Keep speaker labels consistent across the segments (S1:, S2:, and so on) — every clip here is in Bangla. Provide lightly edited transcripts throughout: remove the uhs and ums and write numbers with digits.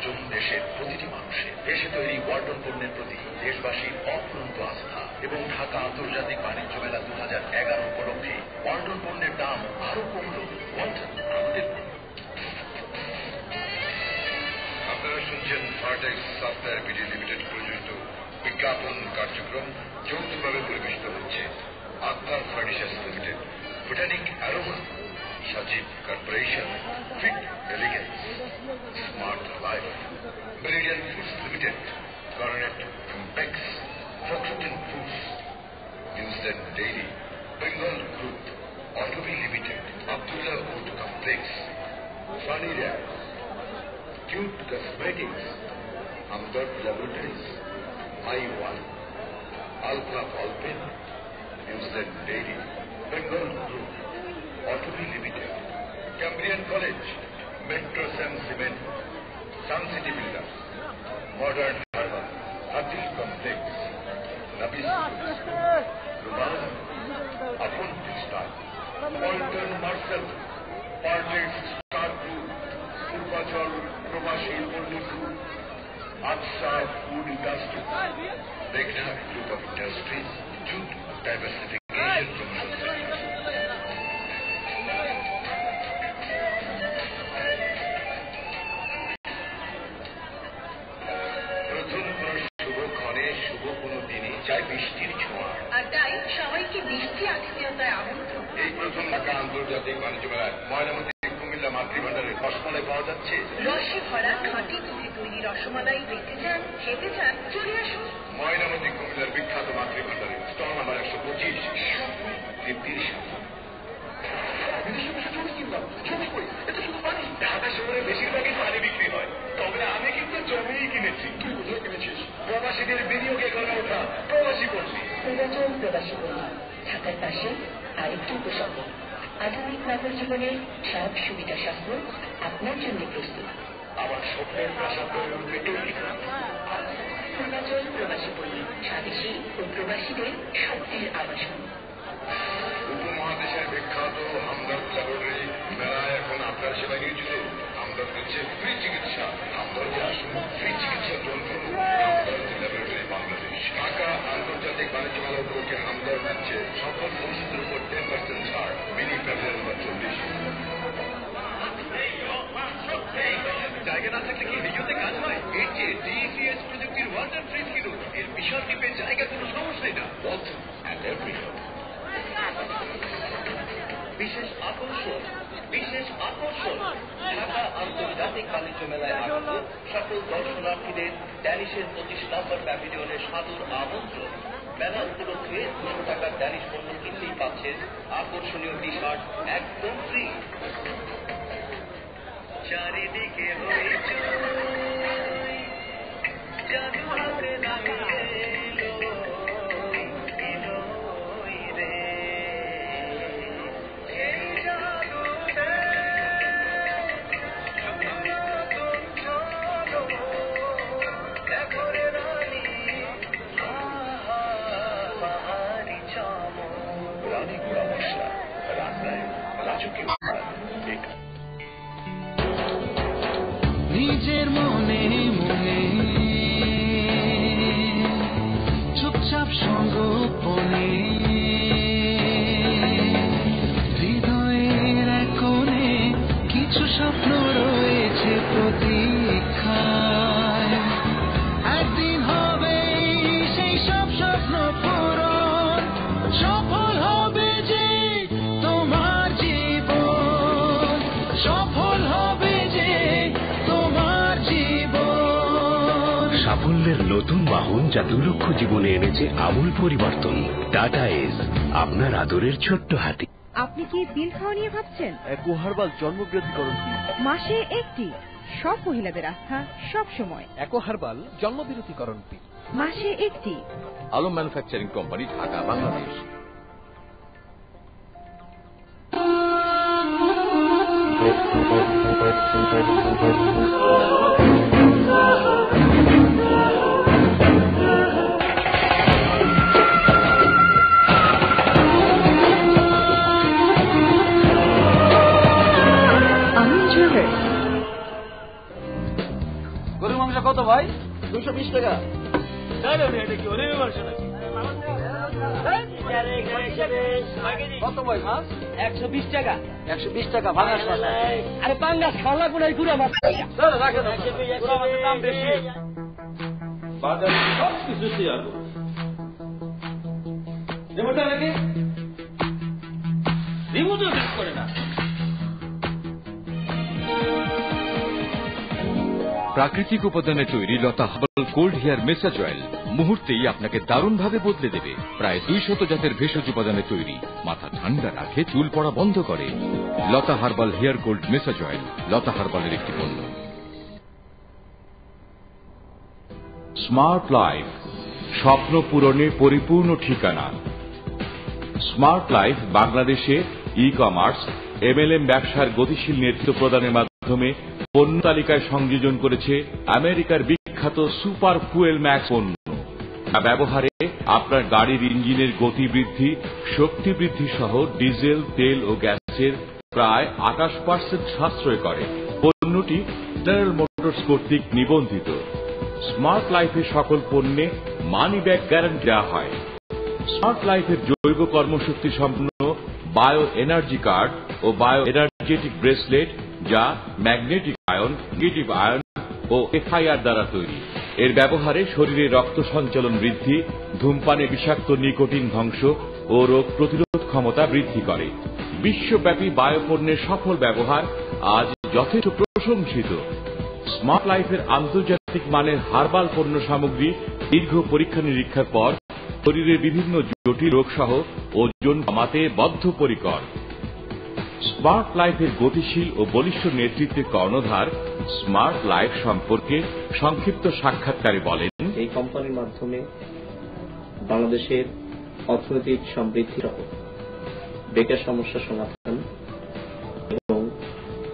S1: অর্জন দেশের প্রতিটি মানুষের। দেশে তৈরি ওয়ালটন পণ্যের প্রতি দেশবাসীর অফুরন্ত আস্থা এবং ঢাকা আন্তর্জাতিক বাণিজ্য মেলা 2011 উপলক্ষে ওয়ালটন পণ্যের দাম আরো কমল। ওয়ালটন, আমাদের আপনারা শুনছেন ভার্টেক্স সফটওয়্যার বিডি লিমিটেড প্রযোজিত বিজ্ঞাপন কার্যক্রম যৌথভাবে পরিবেশিত হচ্ছে Akhtar furnitures limited, botanic aroma, Sajib corporation, fit elegance, smart life, brilliant foods limited, Cornet complex, Foxten foods, New Zealand dairy, Bengal group, Otobi limited, Abdullah wood complex, funny র্যাব, cute cosmetics, Hamdard laboratories, my one, alpha ballpen, New Zealand dairy, Bengal group, Otobi limited, Cambrian college, Metrocem cement, sun city builders, modern harbour, Hatil complex, নাবিস রুমাল, আপন textile, Walton Marcel, Partex star group, Purbachal প্রবাসী পল্লী গ্রুপ, আফসা ফুড ইন্ডাস্ট্রি, মেঘনা group of industries, jute diversification promotion centre. প্রথম কোন শুভক্ষণে শুভ কোনো দিনে চাই বৃষ্টির ছোঁয়া, আর তাই সবাইকে বৃষ্টি আত্মীয়তায় আমন্ত্রণ। এই প্রথম ঢাকা আন্তর্জাতিক বাণিজ্য মেলায় ময়নামতি কুমিল্লা মাতৃভান্ডারের রসমালাই পাওয়া যাচ্ছে। রসে ভরা খাঁটি দুধে তৈরি রসমালাই দেখতে চান, খেতে চান, চলে আসুন ময়নামতি কুমিল্লার বিখ্যাত মাতৃভান্ডারে, স্টল নাম্বার 125, তৃপ্তির সাথে। ঢাকা শহরে বেশিরভাগই পানি বিক্রি হয়, তবে আমি কিন্তু জমিই কিনেছি। তুই কোথায় কিনেছিস? প্রবাসীদের বিনিয়োগে গড়ে ওঠা প্রবাসী পল্লী। পূর্বাচল প্রবাসী পল্লী, ঢাকার পাশে আরেকটি উপসর্গ। আধুনিক নগর জীবনের সব সুবিধা সহ আপনার জন্য প্রস্তুত। আমার স্বপ্নের প্রাসাদ গড়ে উঠবে তৈরি। পূর্বাচল প্রবাসী পল্লী, স্বদেশী ও প্রবাসীদের শক্তির আবাসন। উপমহাদেশের বিখ্যাত হামদর্দ ল্যাবরেটরি মেলায় এখন আপনার সেবা নিয়োজিত। হামদর্দ দিচ্ছে ফ্রি চিকিৎসা। হামদর্দে আসুন, ফ্রি চিকিৎসা গ্রহণ করুন। হামদর্দ ল্যাবরেটরি বাংলাদেশ। ঢাকা আন্তর্জাতিক বাণিজ্য মেলা উপলক্ষে হামদর্দ দিচ্ছে সকল ওষুধের উপর 10% ছাড়। মিনি প্যাভিলিয়ন নম্বর 40। জায়গা না থাকলে কি ভিডিওতে কাজ হয়? এর যে ডিএসিএস প্রযুক্তির ওয়াটার ফ্রিজ কিনুন। এর বিশাল দ্বীপে জায়গা কোনো সমস্যাই না। Walton and everything. বিশেষ আকর্ষণ, বিশেষ আকর্ষণ, ঢাকা আন্তর্জাতিক বাণিজ্য মেলায় আগত সকল দর্শনার্থীদের ড্যানিশের 25 নম্বর প্যাভিলিয়নের সাদর আমন্ত্রণ। মেলা উপলক্ষে 200 টাকার ড্যানিশ পণ্য কিনলেই পাচ্ছেন আকর্ষণীয় টি শার্ট একদম ফ্রি। চারিদিকে জাদু হাতে লাগিয়ে
S2: নিজের মনে মনে চুপচাপ সঙ্গোপনে হৃদয়ের এক কোণে কিছু স্বপ্ন রয়েছে প্রতীক্ষায়। একদিন হবে সেই সব স্বপ্ন পূরণ, সফল হবে যে তোমার জীবন, সফল হবে যে তোমার জীবন।
S3: সাফল্যের নতুন বাহন যা 2 লক্ষ জীবনে এনেছে আমূল পরিবর্তন। টাটা এস, আপনার আদরের ছোট্ট হাতি।
S4: আপনি কি পিল খাওয়া নিয়ে ভাবছেন?
S5: অ্যাকোহার্বাল জন্মবিরতিকরণ পিল,
S4: মাসে একটি, সব মহিলাদের আস্থা সব সময়।
S5: অ্যাকোহার্বাল জন্মবিরতিকরণ পিল,
S4: মাসে একটি।
S5: Alam manufacturing company, Dhaka, Bangladesh. গরুর মাংস কত ভাই? 220 টাকা। কত ভাই মাছ?
S6: 120 টাকা।
S5: 120 টাকা ভাঙাস মাছ।
S6: আরে পাঙ্গাস খাওয়া লাগবে না, গুড়া মাছ।
S5: চলো রাখেন, গুড়া মাছের দাম বেশি।
S1: বাজারে সব কিছু শেয়ার রিমোটটা নাকি রিমোটও কাজ করে না।
S7: প্রাকৃতিক উপাদানে তৈরি লতা হার্বাল কোল্ড হেয়ার মেসাজ অয়েল মুহূর্তেই আপনাকে দারুণভাবে বদলে দেবে। প্রায় 200 জাতের ভেষজ উপাদানে তৈরি, মাথা ঠান্ডা রাখে, চুল পড়া বন্ধ করে। লতা হার্বাল হেয়ার কোল্ড মেসাজ অয়েল লতা হার্বালের একটি পণ্য।
S8: স্মার্ট লাইফ, স্বপ্ন পূরণে পরিপূর্ণ ঠিকানা। স্মার্ট লাইফ বাংলাদেশে ই কমার্স, এমএলএম ব্যবসার গতিশীল নেতৃত্ব প্রদানের মাধ্যমে পণ্য তালিকায় সংযোজন করেছে আমেরিকার বিখ্যাত সুপার ফুয়েল ম্যাক্স পণ্য, যা ব্যবহারে আপনার গাড়ির ইঞ্জিনের গতি বৃদ্ধি, শক্তি বৃদ্ধি সহ ডিজেল, তেল ও গ্যাসের প্রায় 28% সাশ্রয় করে। পণ্যটি জেনারেল মোটরস কর্তৃক নিবন্ধিত। স্মার্ট লাইফের সকল পণ্যে মানি ব্যাক গ্যারান্টি দেওয়া হয়। স্মার্ট লাইফের জৈব কর্মশক্তি সম্পন্ন বায়ো এনার্জি কার্ড ও বায়ো এনার্জেটিক ব্রেসলেট, যা ম্যাগনেটিক আয়ন, নেগেটিভ আয়ন ও এফআইআর দ্বারা তৈরি। এর ব্যবহারে শরীরে রক্ত সঞ্চালন বৃদ্ধি, ধূমপানে বিষাক্ত নিকোটিন ধ্বংস ও রোগ প্রতিরোধ ক্ষমতা বৃদ্ধি করে। বিশ্বব্যাপী বায়োপণ্যের সফল ব্যবহার আজ যথেষ্ট প্রশংসিত। স্মার্ট লাইফের আন্তর্জাতিক মানের হার্বাল পণ্য সামগ্রী দীর্ঘ পরীক্ষা নিরীক্ষার পর শরীরের বিভিন্ন জটিল রোগ সহ ওজন কমাতে বদ্ধপরিকর। স্মার্ট লাইফের গতিশীল ও বলিষ্ঠ নেতৃত্বের কর্ণধার স্মার্ট লাইফ সম্পর্কে সংক্ষিপ্ত সাক্ষাৎকারে বলেন,
S9: এই কোম্পানির মাধ্যমে বাংলাদেশের অর্থনৈতিক সমৃদ্ধি সহ বেকার সমস্যা সমাধান এবং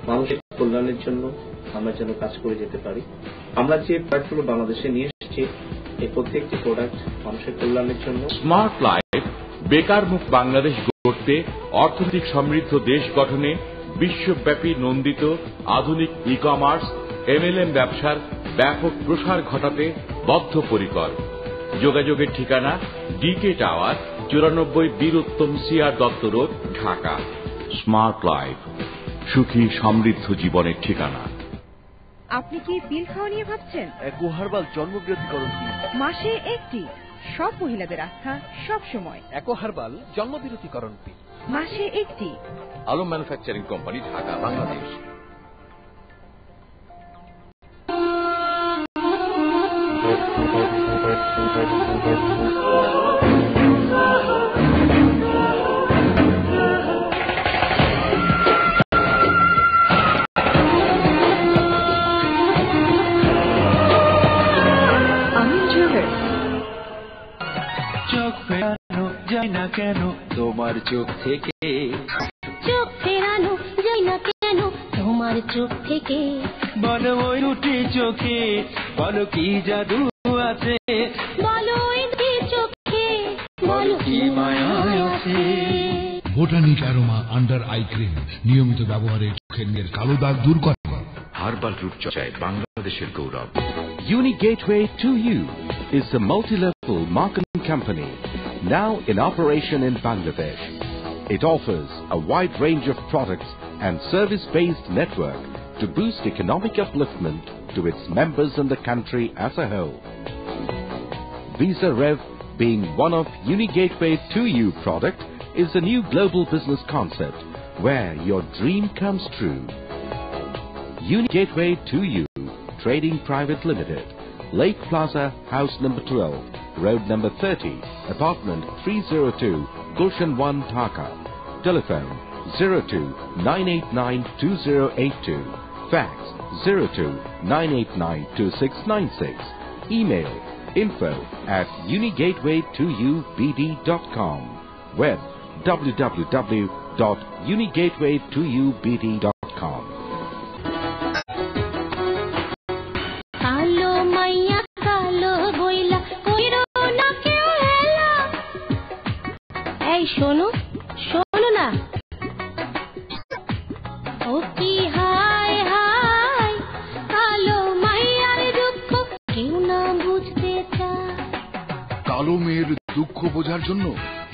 S9: মানুষের কল্যাণের জন্য আমরা যেন কাজ করে যেতে পারি। আমরা যে প্রোডাক্টগুলো বাংলাদেশে নিয়ে এসেছি, এই প্রত্যেকটি প্রোডাক্ট মানুষের কল্যাণের জন্য।
S8: স্মার্ট লাইফ বেকার মুক্ত বাংলাদেশ গড়তে, অর্থনৈতিক সমৃদ্ধ দেশ গঠনে বিশ্বব্যাপী নন্দিত আধুনিক ই কমার্স, এমএলএম ব্যবসার ব্যাপক প্রসার ঘটাতে বদ্ধপরিকর। যোগাযোগের ঠিকানা ডিকে টাওয়ার, 94 বীরোত্তম CR Datta road, Dhaka. Smart life, সুখী সমৃদ্ধ জীবনের ঠিকানা।
S4: আপনি কি পিল খাওয়া নিয়ে ভাবছেন?
S5: একো হার্বাল জন্মবিরতিকরণ পিল,
S4: মাসে একটি, সব মহিলাদের আস্থা, সব সময়।
S5: একো হার্বাল জন্মবিরতিকরণ পিল,
S4: মাসে একটি।
S5: Alam manufacturing company, Dhaka, Bangladesh.
S2: চোখ ফেরানো যায় না কেন তোমার চোখ থেকে,
S10: চোখ ফেরানো যায় না কেন তোমার চোখ থেকে,
S2: বলো ওই দুটি চোখে, বলো কি জাদু আছে,
S10: বলো ওই দুটি চোখে, বলো কি মায়া আছে।
S11: Botanic aroma under eye cream নিয়মিত ব্যবহারে চোখের কালো দাগ দূর করে।
S3: হার্বাল রূপচর্চায় বাংলাদেশের গৌরব।
S7: Unique Gateway 2U is a multi-level marketing company now in operation in Bangladesh. It offers a wide range of products and service-based network to boost economic upliftment to its members in the country as a whole. Visa Rev, being one of Unique Gateway 2U product, is a new global business concept where your dream comes true. Unique Gateway 2U Trading Private Limited, Lake Plaza, House number 12, Road number 30, Apartment 302, Gulshan 1, Dhaka. Telephone 02-989-2082. Fax 02-989-2696. Email info@unigateway2ubd.com. Web www.unigateway2ubd.com.
S10: কালো মাইয়া কালো বইলা কইরো না কেউ হেলা। এই শোনো শোনো না, ও কি হায় হায় কালো মাইয়ার
S11: কালো মেয়ের দুঃখ বোঝার জন্য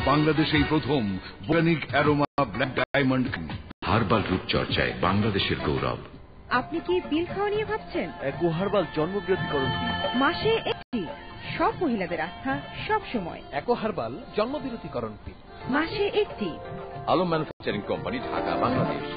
S11: বাংলাদেশে এই প্রথম botanic aroma black diamond
S3: herbal রূপচর্চায় বাংলাদেশের গৌরব।
S4: আপনি কি পিল খাওয়া নিয়ে ভাবছেন?
S5: একো হার্বাল জন্মবিরতিকরণ পিল।
S4: মাসে একটি, সব মহিলাদের আস্থা সব সময়।
S5: একো হার্বাল জন্মবিরতিকরণ পিল।
S4: মাসে একটি।
S5: Alam manufacturing company, Dhaka, Bangladesh.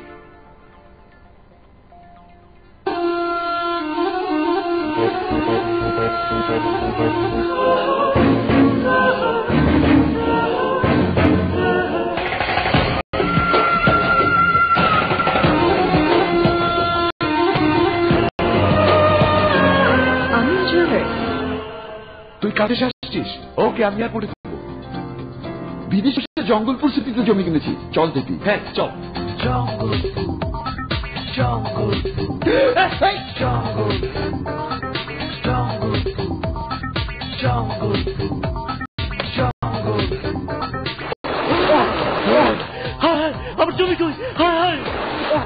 S12: তুই কাজে আসছিস? ওকে, আমি আর পড়ে থাকবো। বিদেশে জঙ্গলপুর সিটিতে জমি কিনেছি, চল দেখি। হ্যাঁ চল।
S6: আমার জমি কই?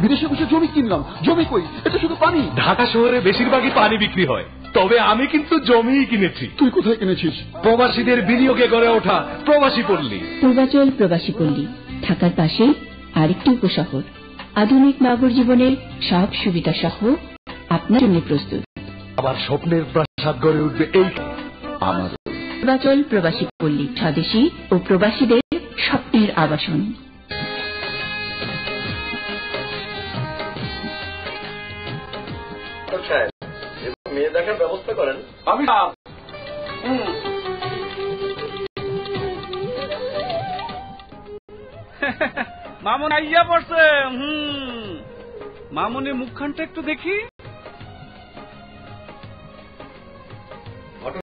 S12: বিদেশে বসে জমি কিনলাম, জমি কই? এটা শুধু পানি।
S8: ঢাকা শহরে বেশিরভাগই পানি বিক্রি হয়, তবে আমি কিন্তু জমিই কিনেছি।
S12: তুই কোথায় কিনেছিস?
S8: প্রবাসীদের বিনিয়োগে গড়ে ওঠা প্রবাসী পল্লী।
S13: পূর্বাচল প্রবাসী পল্লী, ঢাকার পাশে আরেকটি উপশহর। আধুনিক নগর জীবনের সব সুবিধা সহ আপনার জন্য প্রস্তুত।
S8: আবার স্বপ্নের প্রাসাদ গড়ে উঠবে এই
S12: আমার।
S13: পূর্বাচল প্রবাসী পল্লী, স্বদেশী ও প্রবাসীদের স্বপ্নের আবাসন।
S9: মেয়ে দেখার ব্যবস্থা করেন।
S12: আমি
S6: মামুন আইয়া পড়ছে। মামুনি মুখখানটা একটু দেখি।